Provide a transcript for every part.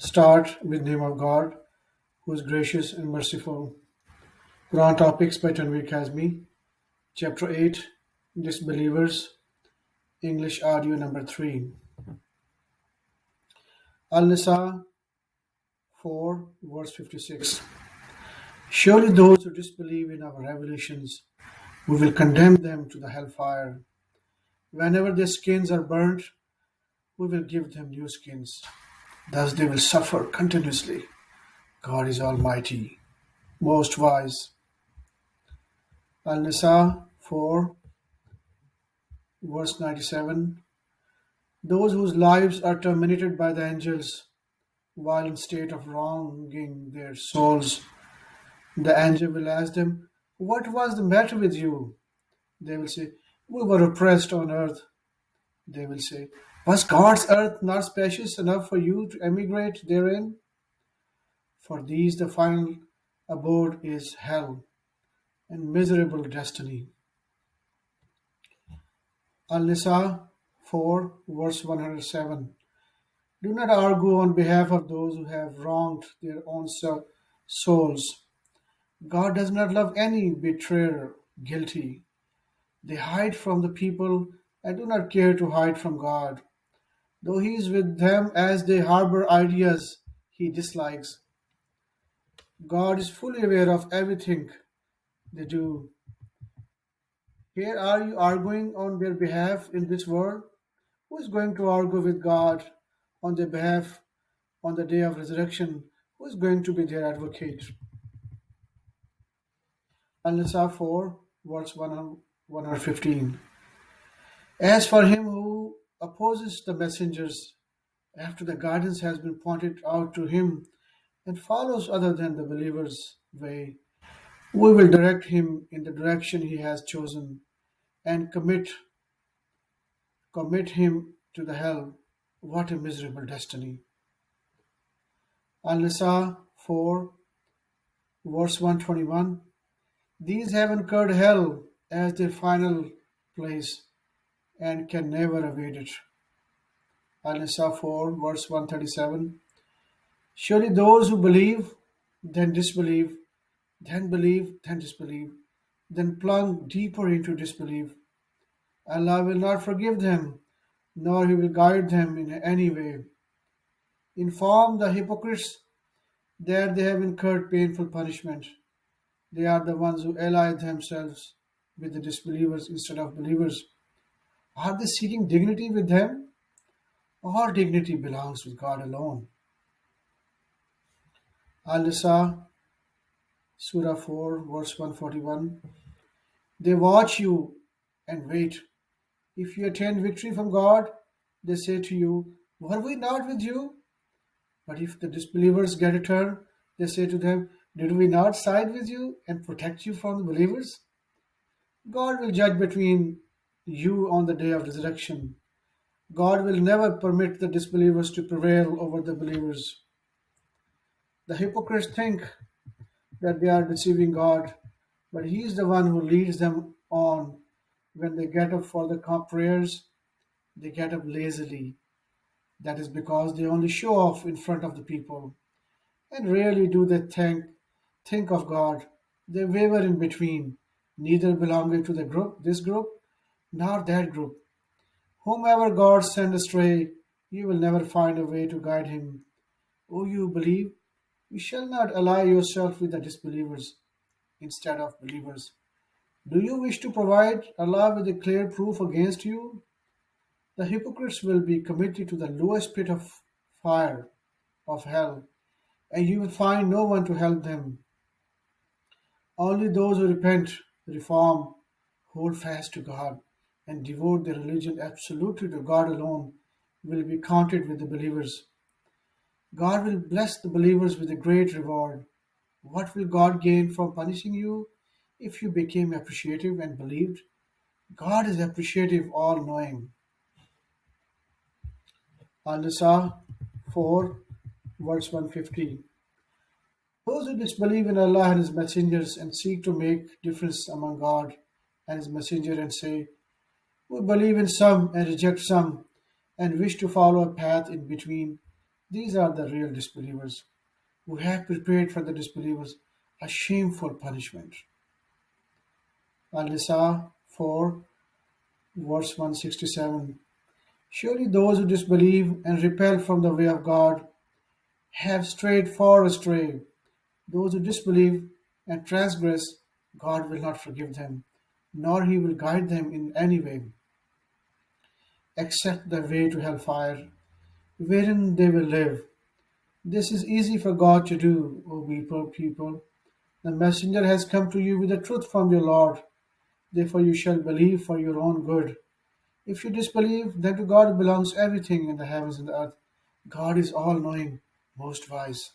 Start with the name of God, who is gracious and merciful. Quran Topics by Tanvir Kazmi, Chapter 8, Disbelievers, English Audio Number 3. Al-Nisa 4, verse 56. Surely those who disbelieve in our revelations, we will condemn them to the hellfire. Whenever their skins are burnt, we will give them new skins. Thus they will suffer continuously. God is Almighty, Most Wise. Al-Nisa 4, verse 97. Those whose lives are terminated by the angels while in state of wronging their souls, the angel will ask them, "What was the matter with you?" They will say, "We were oppressed on earth." They will say, "Was God's earth not spacious enough for you to emigrate therein?" For these the final abode is hell and miserable destiny. Al-Nisa 4, verse 107. Do not argue on behalf of those who have wronged their own souls. God does not love any betrayer guilty. They hide from the people and do not care to hide from God, though He is with them as they harbor ideas He dislikes. God is fully aware of everything they do. Here are you arguing on their behalf in this world? Who is going to argue with God on their behalf on the day of resurrection? Who is going to be their advocate? Al-Nisa 4, verse 115. As for him who opposes the messengers after the guidance has been pointed out to him and follows other than the believer's way, we will direct him in the direction he has chosen and commit him to the hell. What a miserable destiny. Al-Nisa 4, verse 121. These have incurred hell as their final place and can never evade it. Al-Nisa 4, verse 137. Surely those who believe, then disbelieve, then believe, then disbelieve, then plunge deeper into disbelief, Allah will not forgive them, nor He will guide them in any way. Inform the hypocrites that they have incurred painful punishment. They are the ones who ally themselves with the disbelievers instead of believers. Are they seeking dignity with them? All dignity belongs with God alone. Al-Nisa, Surah 4, verse 141. They watch you and wait. If you attain victory from God, they say to you, "Were we not with you?" But if the disbelievers get a turn, they say to them, "Did we not side with you and protect you from the believers?" God will judge between you on the day of resurrection. God will never permit the disbelievers to prevail over the believers. The hypocrites think that they are deceiving God, but He is the one who leads them on. When they get up for the prayers, they get up lazily. That is because they only show off in front of the people, and rarely do they think of God. They waver in between, neither belonging to this group, nor that group. Whomever God send astray, you will never find a way to guide him. O you who believe, you shall not ally yourself with the disbelievers instead of believers. Do you wish to provide Allah with a clear proof against you? The hypocrites will be committed to the lowest pit of fire of hell, and you will find no one to help them. Only those who repent, reform, hold fast to God, and devote their religion absolutely to God alone will be counted with the believers. God will bless the believers with a great reward. What will God gain from punishing you if you became appreciative and believed? God is appreciative, all knowing. Al-Nisa 4, verse 150. Those who disbelieve in Allah and His messengers and seek to make difference among God and His messenger and say, "We believe in some and reject some, and wish to follow a path in between," These are the real disbelievers who have prepared for the disbelievers a shameful punishment. Al-Nisa 4, verse 167. Surely those who disbelieve and repel from the way of God have strayed far astray. Those who disbelieve and transgress, God will not forgive them, nor he will guide them in any way, except the way to hellfire, wherein they will live. This is easy for God to do, O people. The messenger has come to you with the truth from your Lord. Therefore you shall believe for your own good. If you disbelieve, then to God belongs everything in the heavens and the earth. God is all knowing, most wise.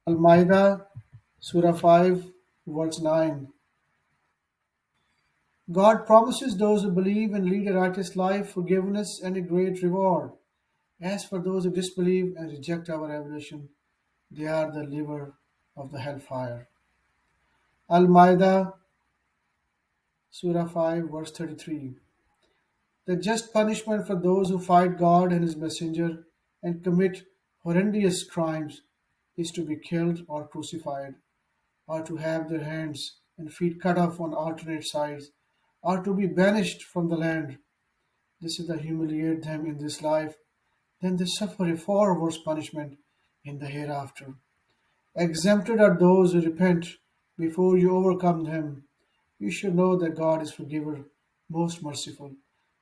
Al Ma'idah, Surah 5, verse 9. God promises those who believe and lead a righteous life forgiveness and a great reward. As for those who disbelieve and reject our revelation, they are the liver of the hellfire. Al Ma'idah, Surah 5, verse 33. The just punishment for those who fight God and His Messenger and commit horrendous crimes is to be killed or crucified, or to have their hands and feet cut off on alternate sides, or to be banished from the land. This is to humiliate them in this life, then they suffer a far worse punishment in the hereafter. Exempted are those who repent before you overcome them. You should know that God is forgiver, most merciful.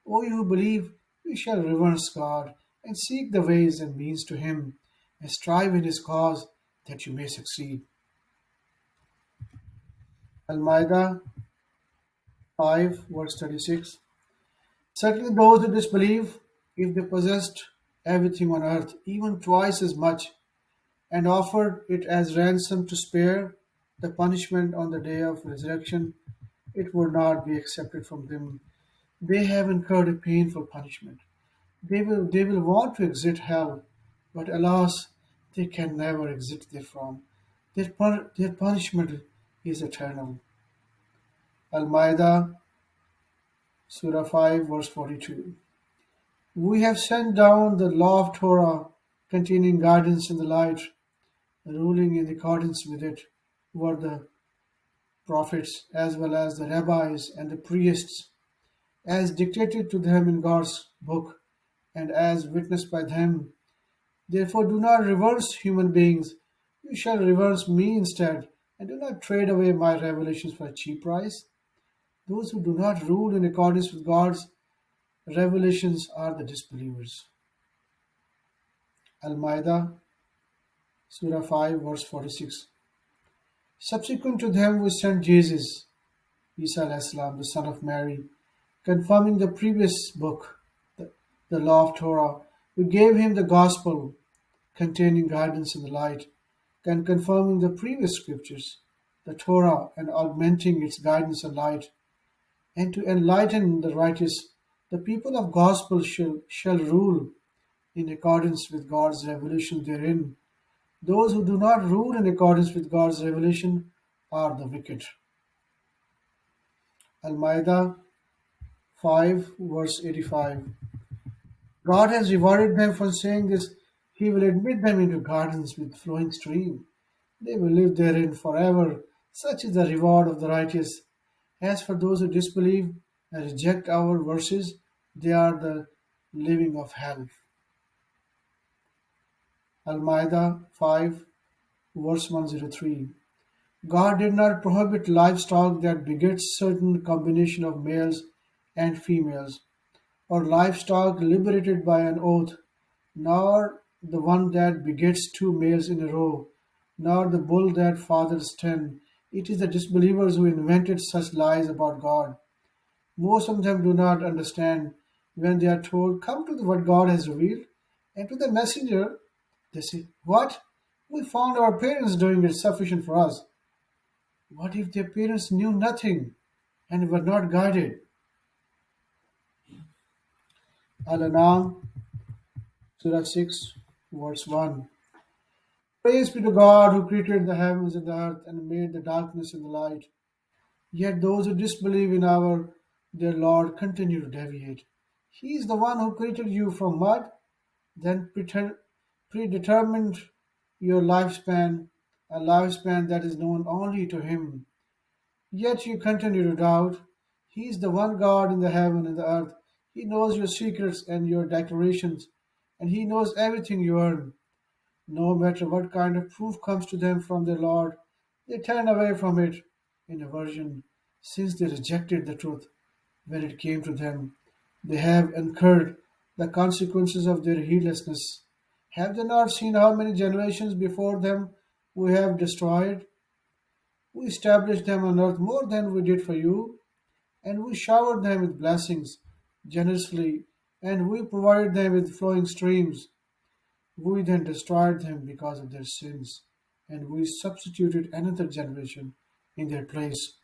O you who believe, you shall reverence God and seek the ways and means to Him, and strive in His cause that you may succeed. Al Ma'idah 5, verse 36. Certainly, those who disbelieve, if they possessed everything on earth, even twice as much, and offered it as ransom to spare the punishment on the day of resurrection, it would not be accepted from them. They have incurred a painful punishment. They will want to exit hell, but alas, they can never exit therefrom. Their punishment is eternal. Al Ma'idah, Surah 5, verse 42. We have sent down the law of Torah containing guidance and the light. Ruling in accordance with it were the prophets as well as the rabbis and the priests, as dictated to them in God's book and as witnessed by them. Therefore, do not reverse human beings. You shall reverse me instead, and do not trade away my revelations for a cheap price. Those who do not rule in accordance with God's revelations are the disbelievers. Al Ma'idah, Surah 5, verse 46. Subsequent to them, we sent Jesus, Isa al-Islam, the son of Mary, confirming the previous book, the law of Torah. We gave him the gospel containing guidance and the light, and confirming the previous scriptures, the Torah, and augmenting its guidance and light, and to enlighten the righteous. The people of gospel shall rule in accordance with God's revelation therein. Those who do not rule in accordance with God's revelation are the wicked. Al Ma'idah 5, verse 85. God has rewarded them for saying this. He will admit them into gardens with flowing stream. They will live therein forever. Such is the reward of the righteous. As for those who disbelieve and reject our verses, they are the living of hell. Al Ma'idah 5, verse 103. God did not prohibit livestock that begets certain combination of males and females, or livestock liberated by an oath, nor the one that begets two males in a row, nor the bull that fathers 10. It is the disbelievers who invented such lies about God. Most of them do not understand when they are told, "Come to what God has revealed," and to the messenger, they say, "What? We found our parents doing it sufficient for us." What if their parents knew nothing and were not guided? Al-An'am, Surah 6, verse 1. Praise be to God who created the heavens and the earth and made the darkness and the light. Yet those who disbelieve in their Lord continue to deviate. He is the one who created you from mud then predetermined your lifespan, a lifespan that is known only to Him. Yet you continue to doubt. He is the one God in the heaven and the earth. He knows your secrets and your declarations, and He knows everything you earn. No matter what kind of proof comes to them from their Lord, they turn away from it in aversion, since they rejected the truth when it came to them. They have incurred the consequences of their heedlessness. Have they not seen how many generations before them we have destroyed? We established them on earth more than we did for you, and we showered them with blessings generously, and we provided them with flowing streams. We then destroyed them because of their sins, and we substituted another generation in their place.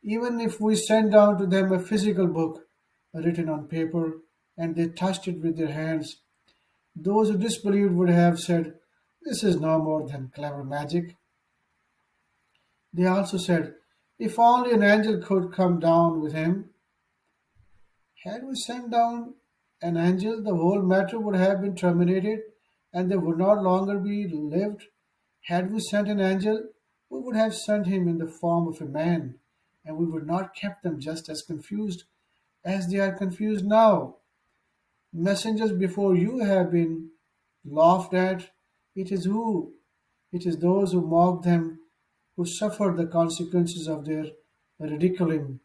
Even if we sent down to them a physical book written on paper and they touched it with their hands, those who disbelieved would have said, "This is no more than clever magic." They also said, "If only an angel could come down with him." Had we sent down an angel, the whole matter would have been terminated and they would no longer be lived. Had we sent an angel, we would have sent him in the form of a man, and we would not kept them just as confused as they are confused now. Messengers before you have been laughed at. It is who? It is those who mock them who suffer the consequences of their ridiculing.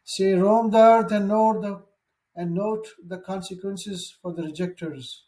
Say, roam the earth and note the consequences for the rejectors.